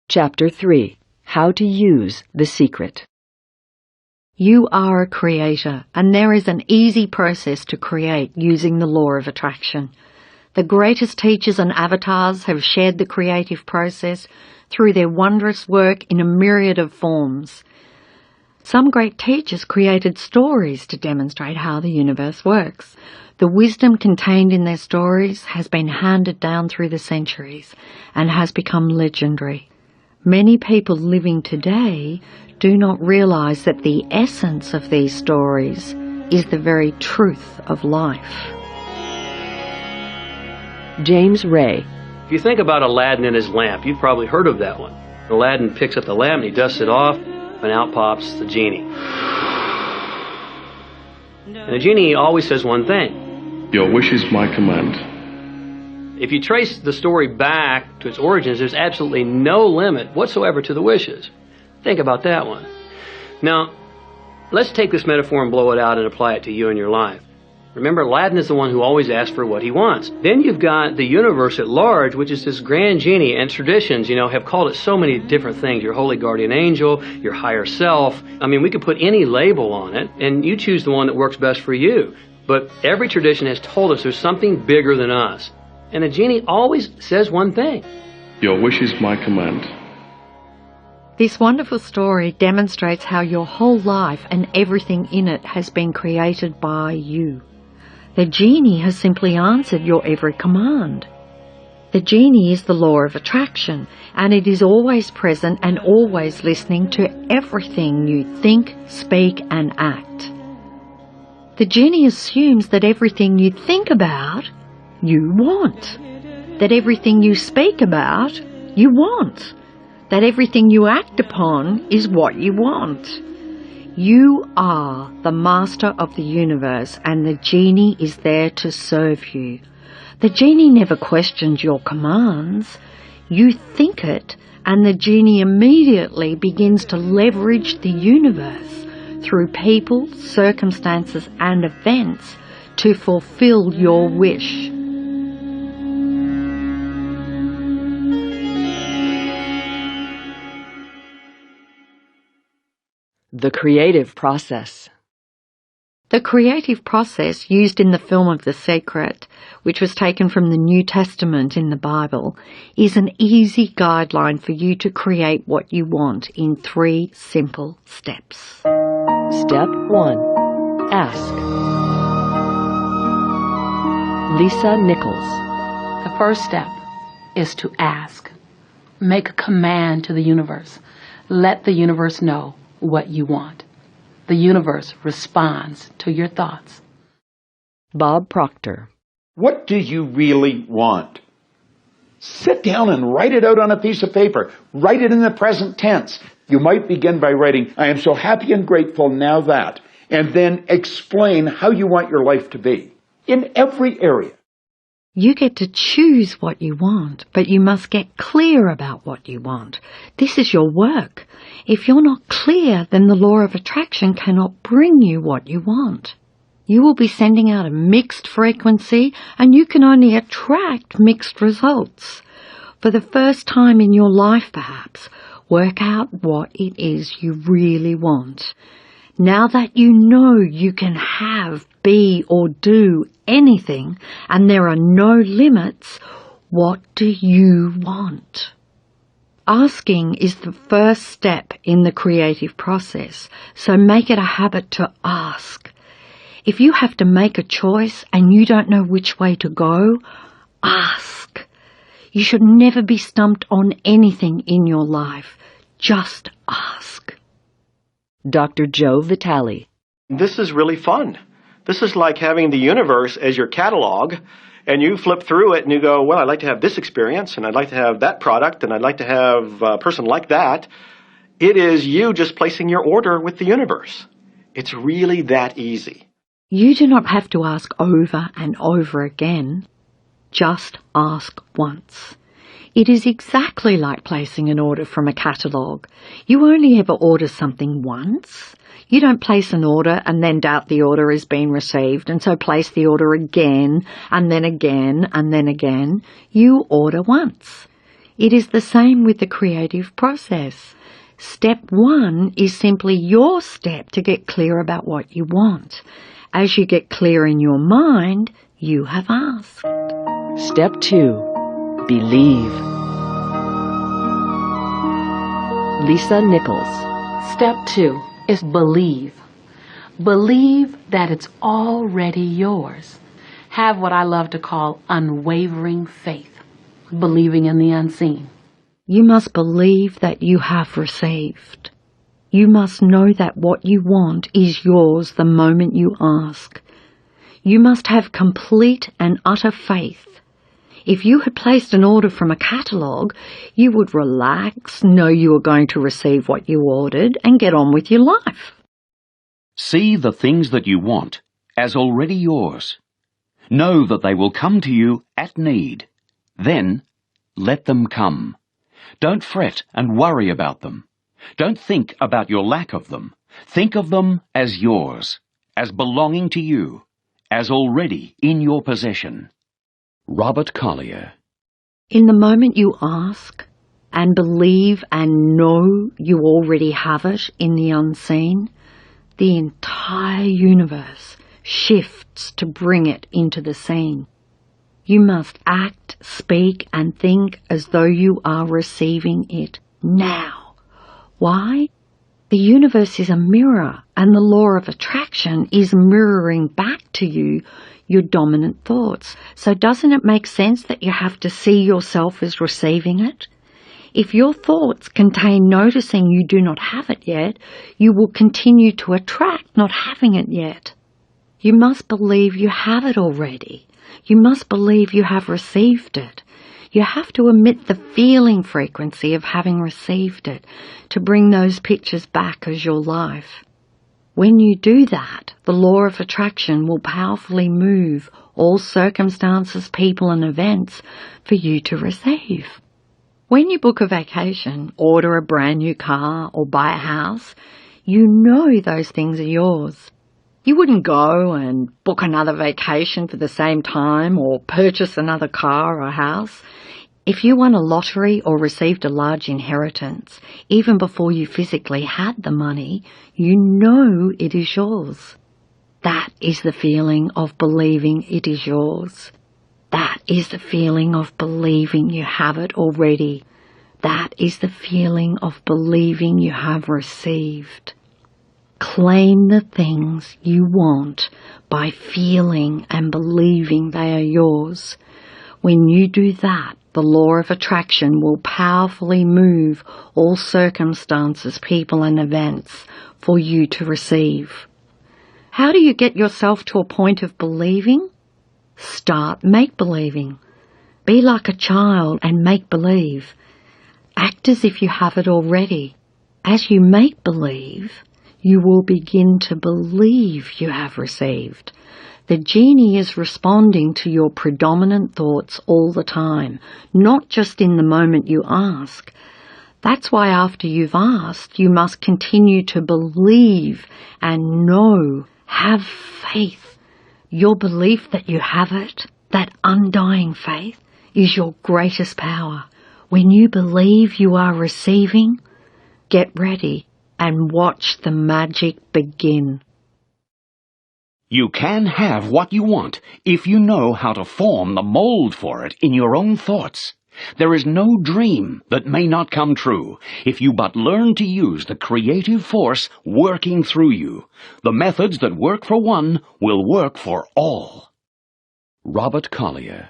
Chapter 3. How to Use the Secret. You are a creator, and there is an easy process to create using the law of attraction. The greatest teachers and avatars have shared the creative process through their wondrous work in a myriad of forms. Some great teachers created stories to demonstrate how the universe works. The wisdom contained in their stories has been handed down through the centuries and has become legendary. Many people living today do not realize that the essence of these stories is the very truth of life. James Ray. If you think about Aladdin and his lamp, you've probably heard of that one. Aladdin picks up the lamp and he dusts it off, and out pops the genie. And the genie always says one thing. Your wish is my command. If you trace the story back to its origins, there's absolutely no limit whatsoever to the wishes. Think about that one. Now, let's take this metaphor and blow it out and apply it to you and your life. Remember, Aladdin is the one who always asks for what he wants. Then you've got the universe at large, which is this grand genie, and traditions, have called it so many different things. Your holy guardian angel, your higher self. I mean, we could put any label on it, and you choose the one that works best for you. But every tradition has told us there's something bigger than us. And the genie always says one thing. Your wish is my command. This wonderful story demonstrates how your whole life and everything in it has been created by you. The genie has simply answered your every command. The genie is the law of attraction, and it is always present and always listening to everything you think, speak, and act. The genie assumes that everything you think about, you want. That everything you speak about, you want. That everything you act upon is what you want. You are the master of the universe, and the genie is there to serve you. The genie never questions your commands. You think it, and the genie immediately begins to leverage the universe through people, circumstances, and events to fulfill your wish. The creative process. The creative process used in the film of The Secret, which was taken from the New Testament in the Bible, is an easy guideline for you to create what you want in 3 simple steps. Step 1. Ask. Lisa Nichols. The first step is to ask. Make a command to the universe. Let the universe know what you want. The universe responds to your thoughts. Bob Proctor. What do you really want? Sit down and write it out on a piece of paper. Write it in the present tense. You might begin by writing, I am so happy and grateful now that, and then explain how you want your life to be in every area. You get to choose what you want, but you must get clear about what you want. This is your work. If you're not clear, then the law of attraction cannot bring you what you want. You will be sending out a mixed frequency, and you can only attract mixed results. For the first time in your life, perhaps, work out what it is you really want. Now that you know you can have, be, or do anything, and there are no limits, what do you want? Asking is the first step in the creative process, so make it a habit to ask. If you have to make a choice and you don't know which way to go, ask. You should never be stumped on anything in your life. Just ask. Dr. Joe Vitale. This is really fun. This is like having the universe as your catalog, and you flip through it and you go, well, I'd like to have this experience, and I'd like to have that product, and I'd like to have a person like that. It is you just placing your order with the universe. It's really that easy. You do not have to ask over and over again. Just ask once. It is exactly like placing an order from a catalogue. You only ever order something once. You don't place an order and then doubt the order has been received, and so place the order again, and then again, and then again. You order once. It is the same with the creative process. Step 1 is simply your step to get clear about what you want. As you get clear in your mind, you have asked. Step 2. Believe. Lisa Nichols. Step 2 is believe. Believe that it's already yours. Have what I love to call unwavering faith, believing in the unseen. You must believe that you have received. You must know that what you want is yours the moment you ask. You must have complete and utter faith. If you had placed an order from a catalogue, you would relax, know you were going to receive what you ordered, and get on with your life. See the things that you want as already yours. Know that they will come to you at need. Then, let them come. Don't fret and worry about them. Don't think about your lack of them. Think of them as yours, as belonging to you, as already in your possession. Robert Collier. In the moment you ask and believe and know you already have it in the unseen, the entire universe shifts to bring it into the scene. You must act, speak, and think as though you are receiving it now. Why? The universe is a mirror, and the law of attraction is mirroring back to you your dominant thoughts. So doesn't it make sense that you have to see yourself as receiving it? If your thoughts contain noticing you do not have it yet, you will continue to attract not having it yet. You must believe you have it already. You must believe you have received it. You have to emit the feeling frequency of having received it to bring those pictures back as your life. When you do that, the law of attraction will powerfully move all circumstances, people, and events for you to receive. When you book a vacation, order a brand new car, or buy a house, you know those things are yours. You wouldn't go and book another vacation for the same time or purchase another car or house. If you won a lottery or received a large inheritance, even before you physically had the money, you know it is yours. That is the feeling of believing it is yours. That is the feeling of believing you have it already. That is the feeling of believing you have received. Claim the things you want by feeling and believing they are yours. When you do that, the law of attraction will powerfully move all circumstances, people, and events for you to receive. How do you get yourself to a point of believing? Start make-believing. Be like a child and make-believe. Act as if you have it already. As you make-believe, you will begin to believe you have received. The genie is responding to your predominant thoughts all the time, not just in the moment you ask. That's why after you've asked, you must continue to believe and know, have faith. Your belief that you have it, that undying faith, is your greatest power. When you believe you are receiving, get ready and watch the magic begin. You can have what you want if you know how to form the mold for it in your own thoughts. There is no dream that may not come true if you but learn to use the creative force working through you. The methods that work for one will work for all. Robert Collier.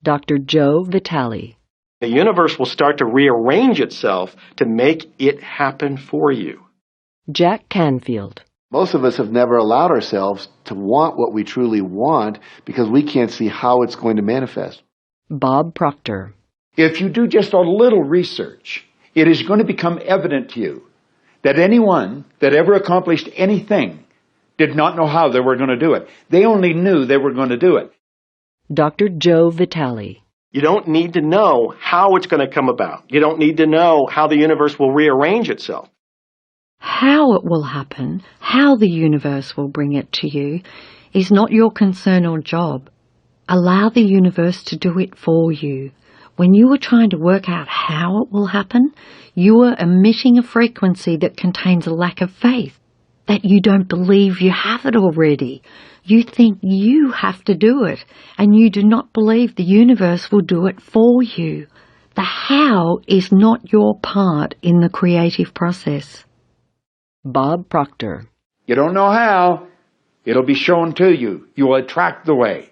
Dr. Joe Vitale. The universe will start to rearrange itself to make it happen for you. Jack Canfield. Most of us have never allowed ourselves to want what we truly want because we can't see how it's going to manifest. Bob Proctor. If you do just a little research, it is going to become evident to you that anyone that ever accomplished anything did not know how they were going to do it. They only knew they were going to do it. Dr. Joe Vitale. You don't need to know how it's going to come about. You don't need to know how the universe will rearrange itself. How it will happen, how the universe will bring it to you, is not your concern or job. Allow the universe to do it for you. When you are trying to work out how it will happen, you are emitting a frequency that contains a lack of faith, that you don't believe you have it already. You think you have to do it, and you do not believe the universe will do it for you. The how is not your part in the creative process. Bob Proctor. You don't know how. It'll be shown to you. You will attract the way.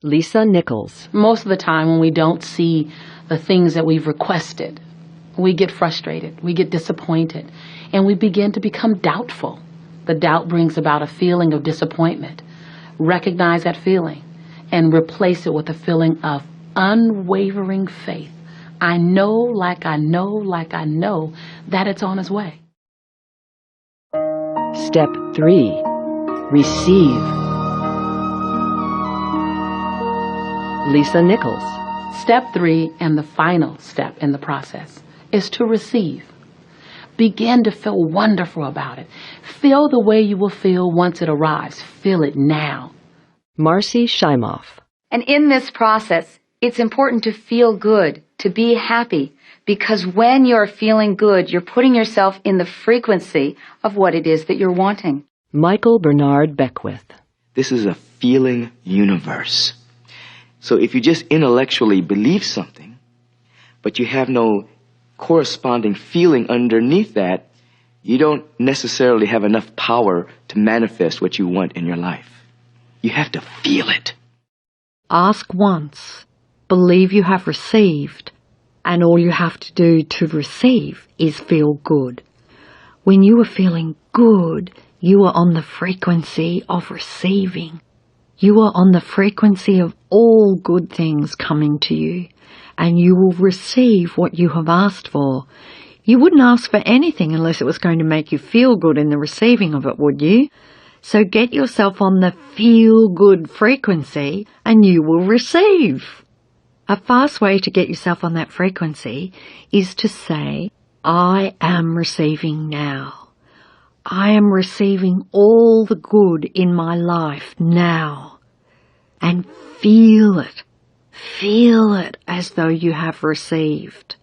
Lisa Nichols. Most of the time when we don't see the things that we've requested, we get frustrated, we get disappointed, and we begin to become doubtful. The doubt brings about a feeling of disappointment. Recognize that feeling and replace it with a feeling of unwavering faith. I know, like I know, like I know that it's on its way. Step 3. Receive. Lisa Nichols. Step 3, and the final step in the process, is to receive. Begin to feel wonderful about it. Feel the way you will feel once it arrives. Feel it now. Marcy Shimoff. And in this process, it's important to feel good, to be happy, because when you're feeling good, you're putting yourself in the frequency of what it is that you're wanting. Michael Bernard Beckwith. This is a feeling universe. So if you just intellectually believe something, but you have no corresponding feeling underneath that, you don't necessarily have enough power to manifest what you want in your life. You have to feel it. Ask once, believe you have received, and all you have to do to receive is feel good. When you are feeling good, you are on the frequency of receiving. You are on the frequency of all good things coming to you, and you will receive what you have asked for. You wouldn't ask for anything unless it was going to make you feel good in the receiving of it, would you? So get yourself on the feel-good frequency, and you will receive. A fast way to get yourself on that frequency is to say, I am receiving now. I am receiving all the good in my life now. And feel it. Feel it as though you have received.